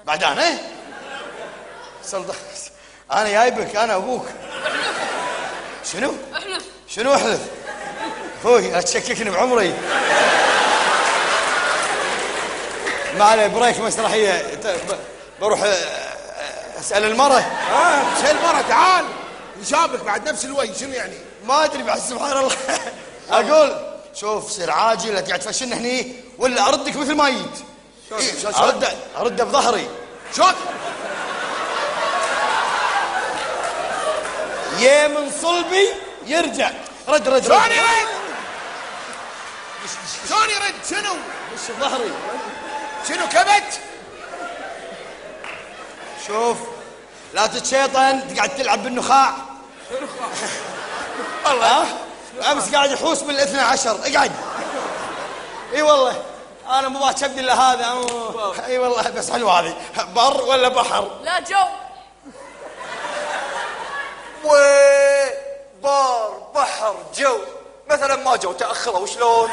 بعد انا انا جايبك، انا ابوك. شنو؟ احلف. شنو احلف؟ اخوي لا تشككني بعمري. ما عليه، بريك مسرحيه بروح اسال المرة. اسال المرة، تعال نشابك بعد نفس الوجه. شنو يعني؟ ما ادري بعد، سبحان الله. اقول شوف سير عاجل، لا تقعد تفشلنا هني ولا اردك مثل ما جيت. ارده بظهري. شلون؟ يا من صلبي يرجع. رد شلون يرد؟ شلون يرد؟ شنو؟ وش بظهري؟ شنو كبت؟ شوف لا تتشيطن، تقعد تلعب بالنخاع. والله امس قاعد يحوس بالاثنى عشر. اقعد. اي والله انا مو باكبني الا هذا. اي والله بس حلوه هذه. بر ولا بحر؟ لا جو. بار بحر جو، مثلا ما جو تاخروا شلون؟